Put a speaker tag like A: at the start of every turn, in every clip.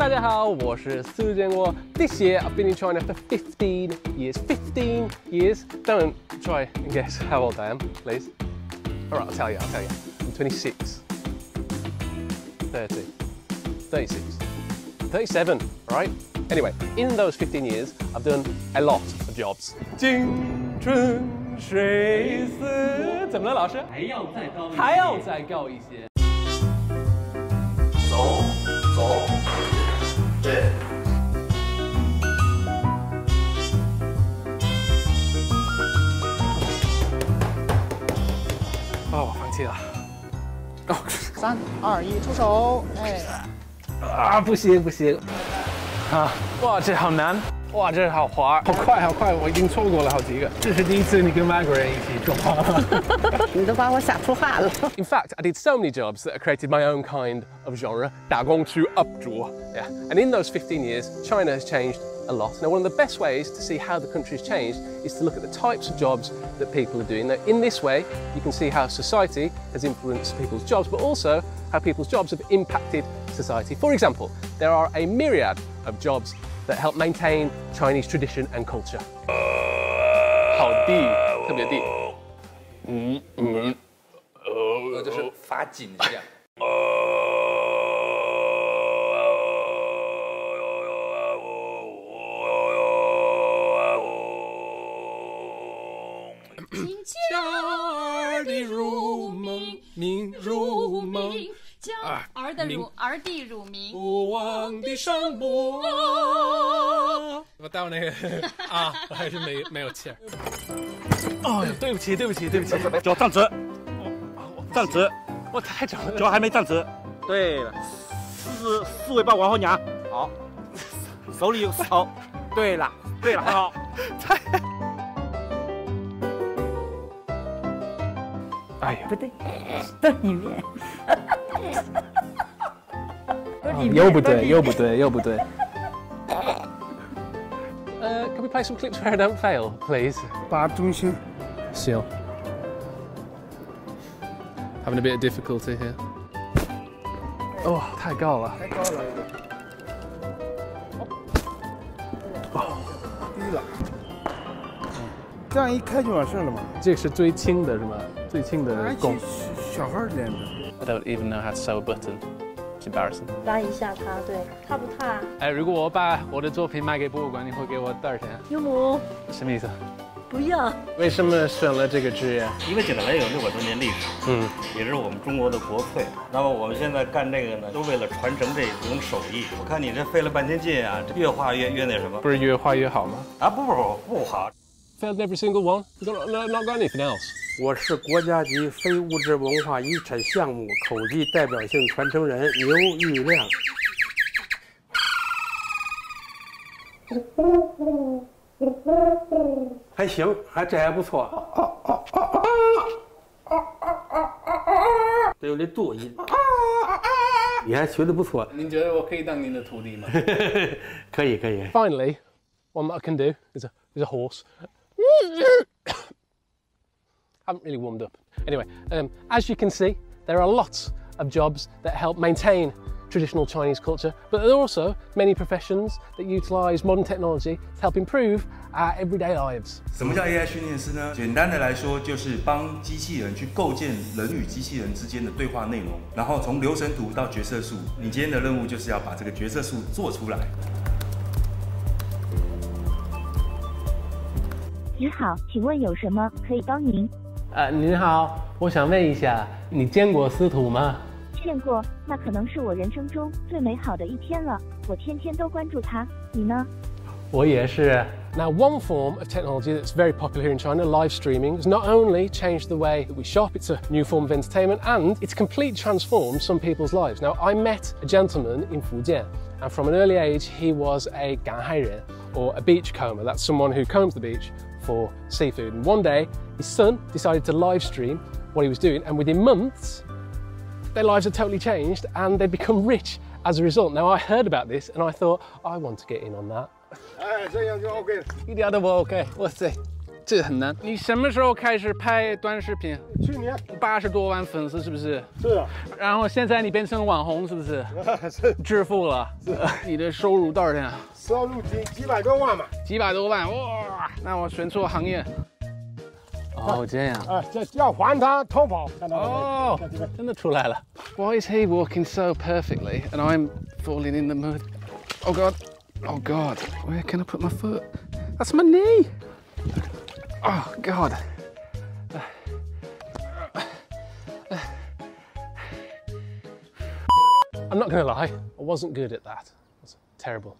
A: 大家好，我是苏建国。This year I've been in China for 15 years. 15 years. Don't try and guess how old I am, please. All right, I'll tell you. I'm 26, 30, 36, 37, all right? Anyway, in those 15 years, I've done a lot of jobs. 青春水似……怎么了，老师？还要再高一些。走，对。哦，我放弃了。哦
B: ，3、2、1，出手！哎，
A: 啊，不行。啊，哇，这好难。哇，这好滑，好快！我已经错过了好几个。这是第一次你跟外国人一起种花吗？
B: 你都把我吓出汗了。
A: In fact, I did so many jobs that I created my own kind of genre, 打工族 up 主. Yeah, and in those 15 years, China has changed a lot. Now, one of the best ways to see how the country has changed is to look at the types of jobs that people are doing. Now, in this way, you can see how society has influenced people's jobs, but also how people's jobs have impacted society. For example, there are a myriad of jobs that help maintain Chinese tradition and culture. 好低，特别低。
C: 就是发紧一下。
A: 儿的乳名入梦。
D: 儿弟乳名，
A: 不忘的圣母。我到那个啊，我还是没有气儿。哦，对不起。
E: 脚站直，站直，
A: 我太长了，
E: 脚还没站直。对了，四尾巴往后仰，好，手里有好，对了，好，
A: 太。哎呀，
B: 不对，都里面。
A: 又不对。Can we play some clips where I don't fail, please?
F: 把中心。
A: 行。Having a bit of difficulty here. 哦，太高了。
F: 哦，低了。这样一开就完事了嘛。
A: 这是最轻的是吗？最轻的弓。
F: 小孩练的。
A: I don't even know how to sew a button. It's embarrassing.
D: 拉一下它，对，踏不踏？
A: 哎，如果我把我的作品卖给博物馆，你会给我多少钱？
D: 有木？
A: 什么意思？
D: 不要。
A: 为什么选了这个职业？
E: 因为景德镇有600多年历史，也是我们中国的国粹。那么我们现在干这个呢，都为了传承这种手艺。我看你这费了半天劲啊，这越画越那什么？
A: 不是越画越好吗？
E: 啊，不好。
A: Failed every single one. Not got anything else.
G: 我是国家级非物质文化遗产项目口技代表性传承人牛玉亮。还行，这还不错。得有这度音。你还学得不错。
F: 您觉得我可以当您的徒弟吗？
G: 可以。
A: Finally, one that I can do is a horse. Haven't really warmed up. Anyway, as you can see, there are lots of jobs that help maintain traditional Chinese culture, but there are also many professions that utilize modern technology to help improve our everyday lives.
H: 什么叫 AI 训练师呢？简单的来说，就是帮机器人去构建人与机器人之间的对话内容，然后从流程图到角色树，你今天的任务就是要把这个角色树做出来。
I: 你好，请问有什么可以帮您？
A: 您好，我想问一下，你见过司徒吗？
I: 见过，那可能是我人生中最美好的一天了。我天天都关注他，你呢？
A: 我也是。Now, one form of technology that's very popular here in China, live streaming, has not only changed the way that we shop, it's a new form of entertainment, and it's completely transformed some people's lives. Now, I met a gentleman in Fujian, and from an early age, he was a 赶海人, or a beach comber. That's someone who combs the beach for seafood. And one day, his son decided to live stream what he was doing, and within months, their lives had totally changed, and they'd become rich as a result. Now, I heard about this, and I thought, I want to get in on that.
F: 哎，这样就 OK 了，
A: 一点都不 OK，我塞。
J: 这个很难。你什么时候开始拍短视频？
F: 去年
J: 80多万粉丝是不是？
F: 是啊。
J: 然后现在你变成网红是不是？
F: 是。
J: 致富了。你的收入多少钱啊？
F: 收入几百多万嘛。
J: 几百多万，哇！那我选错行业。哦，这样。
F: 这要还他投保。
J: 哦，真的出来了。Why is he walking so perfectly and I'm falling in the mud? Oh God. Oh God. Where can I put my foot? That's my knee. Oh God.
A: I'm not going to lie, I wasn't good at that. It's terrible.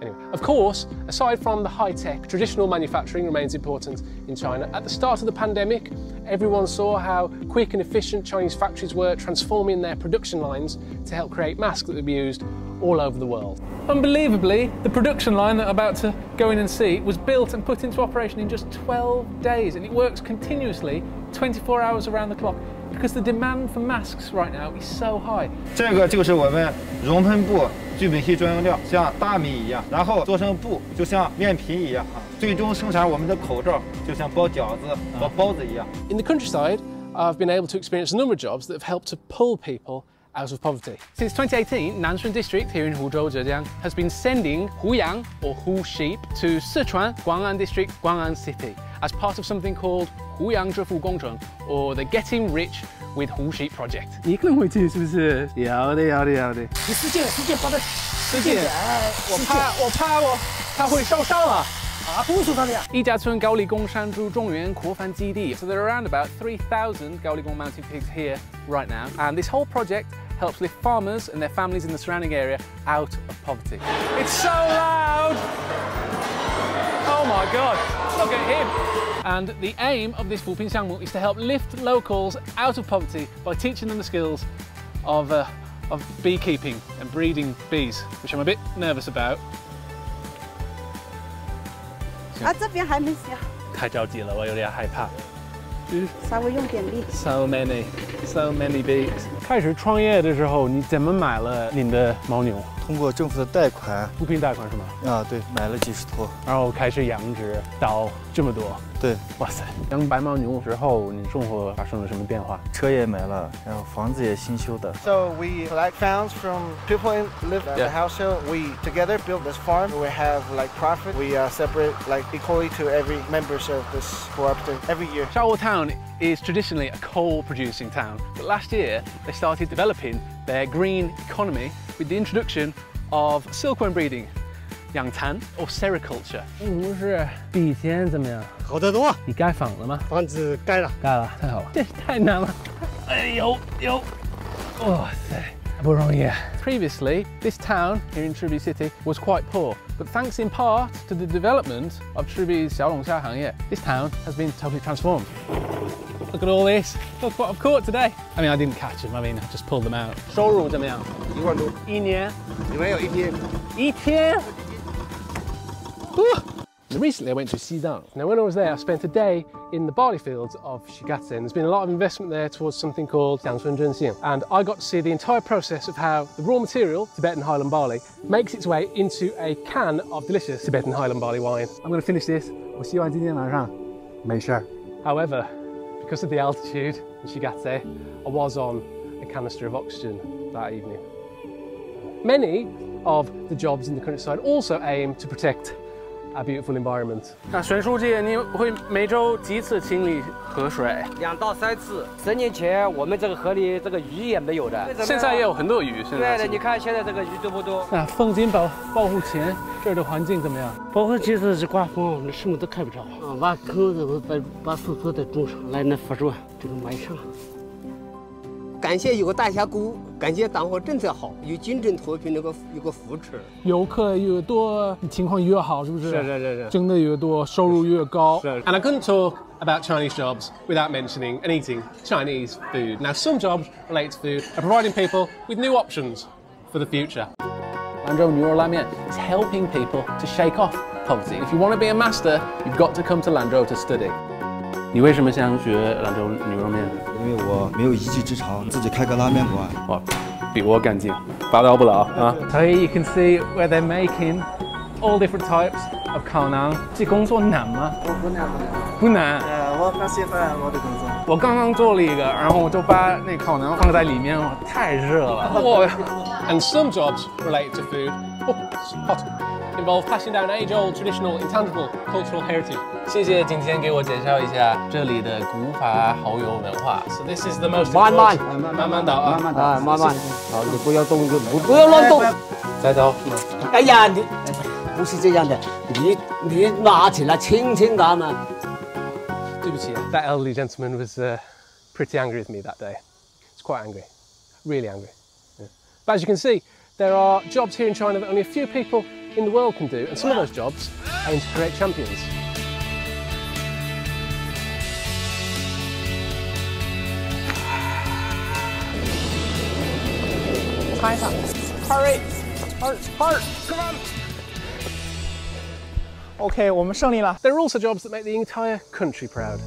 A: Anyway, of course, aside from the high-tech, traditional manufacturing remains important in China. At the start of the pandemic, everyone saw how quick and efficient Chinese factories were transforming their production lines to help create masks that would be used all over the world.
J: Unbelievably, the production line that I'm about to go in and see was built and put into operation in just 12 days, and it works continuously 24 hours around the clock because the demand for masks right now is so high.
K: 这个就是我们熔喷布聚丙烯专用料，像大米一样，然后做成布，就像面皮一样啊，最终生产我们的口罩，就像包饺子、包包子一样。
A: In the countryside, I've been able to experience a number of jobs that have helped to pull people out of poverty.
J: Since 2018, Nanshun district here in Huzhou, Zhejiang, has been sending Huyang or Hu sheep to Sichuan, Guang'an district, Guang'an city, as part of something called Huyang Zhifu Gongcheng, or the Getting Rich with Hu Sheep project.
G: 你更会去是不是？要的。
B: 你使劲把它
J: 使劲，我怕他会受伤了。
B: 不会受伤的呀。
J: 一家村高丽贡山猪种园扩繁基地 So there are around about 3,000 Gaoligong mountain pigs here right now, and this whole project helps lift farmers and their families in the surrounding area out of poverty. It's so loud! Oh my God, look at him! And the aim of this Fuping Xiangmu is to help lift locals out of poverty by teaching them the skills of beekeeping and breeding bees, which I'm a bit nervous about.
B: 这边还没下。
J: 太着急了，我有点害怕。
B: 稍微用点力。
J: So many bees. 开始创业的时候，你怎么买了您的牦牛？
L: 通过政府的贷款，
J: 扶贫贷款是吗？
L: 啊，对，买了几十头，
J: 然后开始养殖到这么多。
L: 对，
J: 哇塞！养白牦牛之后，你生活发生了什么变化？
L: 车也买了，然后房子也新修的。
M: So we collect funds from people who live at the household. We together build this farm. We have like profit. We separate like equally to every members of this cooperative every year.
J: Shaowu Town is traditionally a coal-producing town, but last year they started developing their green economy with the introduction of silkworm breeding, yangtan or sericulture.
G: 吴是比以前怎么样？
F: 好得多。
G: 你盖房了吗？
F: 房子盖了，
G: 盖了，太好了。这太难了。哎呦，哇塞，不容易。
J: Previously, this town here in Chubi City was quite poor, but thanks in part to the development of Chubi's xiaolongxia行业, this town has been totally transformed. Look at all this. Look what I've caught today. I mean, I didn't catch them. I mean, I just pulled them out. 收入怎么样？1万多。一年？
F: 没有一天。
J: 一天？
A: Recently I went to Xidang. Now when I was there I spent a day in the barley fields of Shigatse, and there's been a lot of investment there towards something called Jiangsun Zhenxiang, and I got to see the entire process of how the raw material, Tibetan Highland barley, makes its way into a can of delicious Tibetan Highland barley wine. I'm going to finish this.
G: 我希望今天晚上没事儿。
A: However, because of the altitude in Shigatse, I was on a canister of oxygen that evening. Many of the jobs in the countryside also aim to protect a beautiful environment.
J: 那孙书记，你会每周几次清理河水
N: ？2到3次。10年前我们这个河里这个鱼也没有的，
J: 现在也有很多鱼。
N: 对的，你看现在这个鱼多不多？
G: 那风景保护前，这儿的环境怎么样？
O: 保护其实是刮风，那什么都看不着。挖坑子，把树棵都种上来，那扶住就是埋上。
P: 感谢有个大峡谷，感谢党和政策好，有精准脱贫有个扶持。
G: 游客越多，情况越好，是不是？
P: 是。
G: 挣得越多，收入越高。
A: And I couldn't talk about Chinese jobs without mentioning and eating Chinese food. Now, some jobs relate to food and providing people with new options for the future.
J: Lanzhou 牛肉拉面 is helping people to shake off poverty. If you want to be a master, you've got to come to Lanzhou to study. 你为什么想学兰州牛肉面？
L: 因为我没有一技之长，自己开个拉面馆。
J: 哇，比我干净，拔刀不老啊！
G: 所以 you can see where they're making
J: all different types of 烤馕。这工作难吗？
M: 不难。
J: 不难。
M: 我很喜欢我的工作。
J: 我刚刚做了一个，然后我就把那烤馕放在里面，太热了。
A: And some jobs related to food, hot, involve passing down age-old, traditional, intangible cultural heritage.
C: 谢谢今天给我介绍一下这里的古法蚝油文化。
A: So this is the most
N: 慢慢
A: 的啊，
N: 慢慢。好，你不要动，不要乱动。
C: 再刀。
N: 哎呀，你不是这样的，你拿起来轻轻拿嘛。
A: 对不起 That elderly gentleman was pretty angry with me that day. He's quite angry, really angry. Yeah. But as you can see, there are jobs here in China that only a few people in the world can do, and some of those jobs aim to create champions.
J: Time's up. Hurry! Hurry! Come on! OK， 我们胜利了。
A: There are also jobs that make the entire country proud.
M: "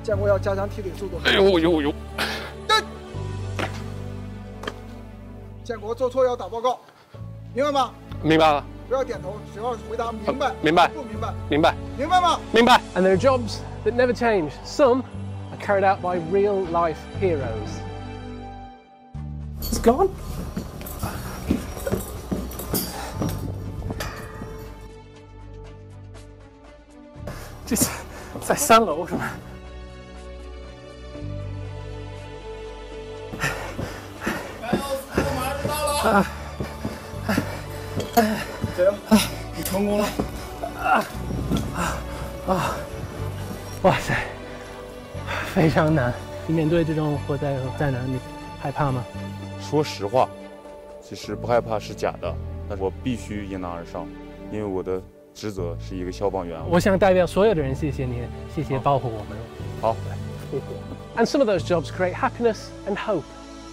M: 建国要加强提腿速度。
A: 哎呦！
M: 建国做错要打报告，明白吗？
A: 明白了。
M: 不要点头，只要回答明白。
A: 明白。
M: 不明白。
A: 明白。
M: 明白吗？
A: 明白。And there are jobs that never change. Some are carried out by real-life heroes.
J: It's gone. 这是在3楼是吗？
M: 加油！你成功了！
J: 哇塞，非常难。你面对这种火灾和灾难，你害怕吗？
Q: 说实话，其实不害怕是假的，但是我必须迎难而上，因为我的职责是一个消防员。
J: 我想代表所有的人谢谢你，谢谢保护我们。
Q: 好。
A: And some of those jobs create happiness and hope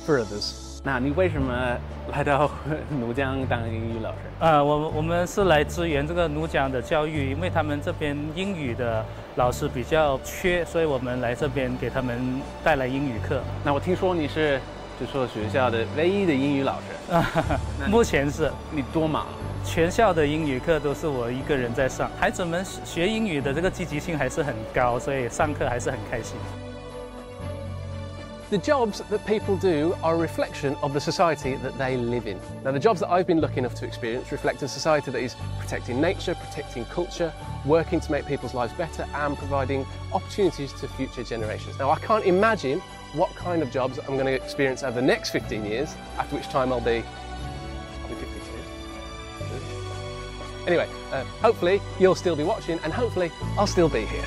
A: for others.
J: 那你为什么来到怒江当英语老师？
R: 我们是来支援这个怒江的教育，因为他们这边英语的老师比较缺，所以我们来这边给他们带来英语课。
J: 那我听说你是这所学校的唯一的英语老师。
R: 目前是。
J: 你多忙？
R: 全校的英语课都是我一个人在上，孩子们学英语的这个积极性还是很高，所以上课还是很开心。
A: The jobs that people do are a reflection of the society that they live in. Now, the jobs that I've been lucky enough to experience reflect a society that is protecting nature, protecting culture, working to make people's lives better, and providing opportunities to future generations. Now, I can't imagine what kind of jobs I'm going to experience over the next 15 years, after which time I'll be 52. Anyway, hopefully you'll still be watching, and hopefully I'll still be here.